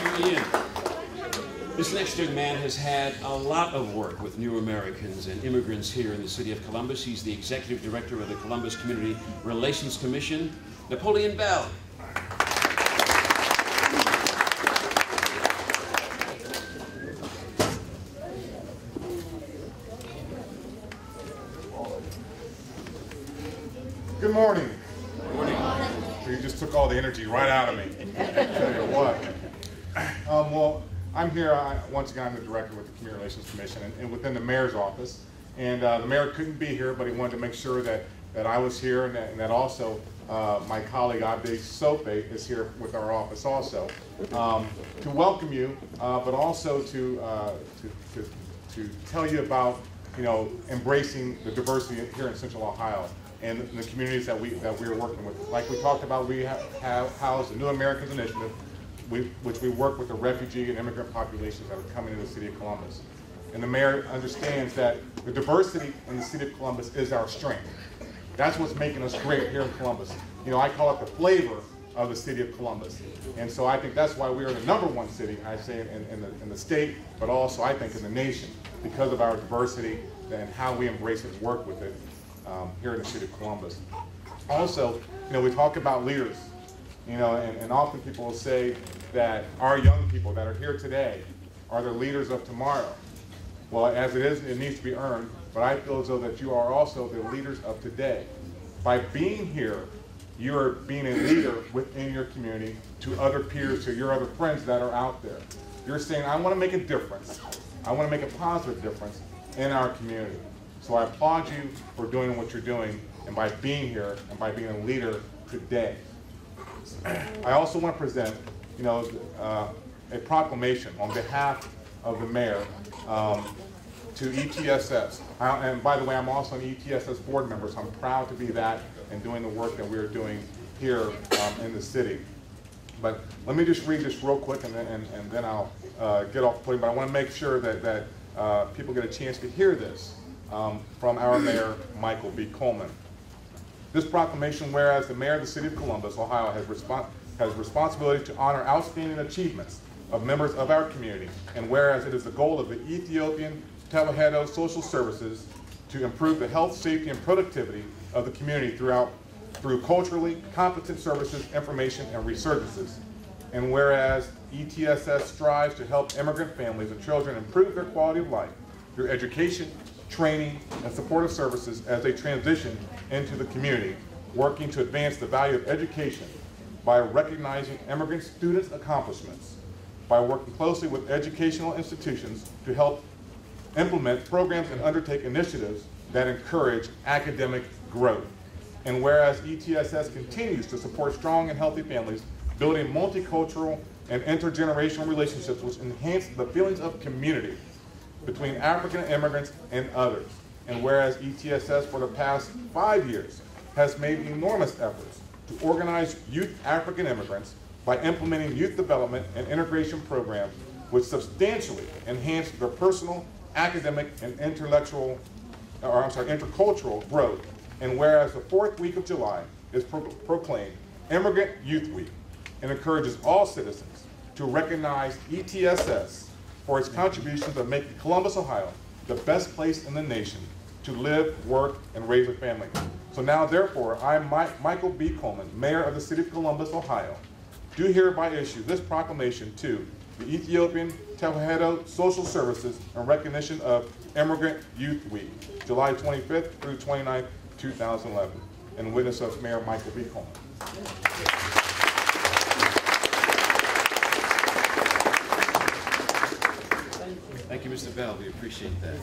Thank you, Ian. This next young man has had a lot of work with new Americans and immigrants here in the city of Columbus. He's the executive director of the Columbus Community Relations Commission, Napoleon Bell. Good morning. Good morning. You just took all the energy right out of me. Tell you what. Well, I'm here, once again, I'm the director with the Community Relations Commission and within the mayor's office. And the mayor couldn't be here, but he wanted to make sure that I was here and that also my colleague Abdi Sope is here with our office also. To welcome you, but also to tell you about, embracing the diversity here in Central Ohio and the communities that we are working with. Like we talked about, we have housed the New Americans Initiative, which we work with the refugee and immigrant populations that are coming to the city of Columbus. And the mayor understands that the diversity in the city of Columbus is our strength. That's what's making us great here in Columbus. I call it the flavor of the city of Columbus. And so I think that's why we are the #1 city, I say, in the state, but also I think in the nation, because of our diversity and how we embrace it and work with it here in the city of Columbus. Also, we talk about leaders. And often people will say that our young people that are here today are the leaders of tomorrow. Well, as it is, it needs to be earned, but I feel as though that you are also the leaders of today. By being here, you are being a leader within your community to other peers, to your other friends that are out there. You're saying, I want to make a difference. I want to make a positive difference in our community. So I applaud you for doing what you're doing and by being here and by being a leader today. I also want to present, a proclamation on behalf of the mayor to ETSS. And by the way, I'm also an ETSS board member, so I'm proud to be that and doing the work that we're doing here in the city. But let me just read this real quick, and then I'll get off the podium. But I want to make sure that people get a chance to hear this from our mayor, Michael B. Coleman. This proclamation, whereas the mayor of the city of Columbus, Ohio, has responsibility to honor outstanding achievements of members of our community, and whereas it is the goal of the Ethiopian Tewahedo Social Services to improve the health, safety, and productivity of the community through culturally competent services, information, and resurgences. And whereas ETSS strives to help immigrant families and children improve their quality of life through education, training, and supportive services as they transition into the community, working to advance the value of education by recognizing immigrant students' accomplishments, by working closely with educational institutions to help implement programs and undertake initiatives that encourage academic growth. And whereas ETSS continues to support strong and healthy families, building multicultural and intergenerational relationships which enhance the feelings of community between African immigrants and others. And whereas ETSS for the past 5 years has made enormous efforts to organize youth African immigrants by implementing youth development and integration programs which substantially enhance their personal, academic, and intercultural growth. And whereas the 4th week of July is proclaimed Immigrant Youth Week and encourages all citizens to recognize ETSS for its contributions of making Columbus, Ohio, the best place in the nation to live, work, and raise a family. So now, therefore, I, Michael B. Coleman, Mayor of the City of Columbus, Ohio, do hereby issue this proclamation to the Ethiopian Tewahedo Social Services in recognition of Immigrant Youth Week, July 25th through 29th, 2011, in witness of Mayor Michael B. Coleman. Thank you, Mr. Bell. We appreciate that.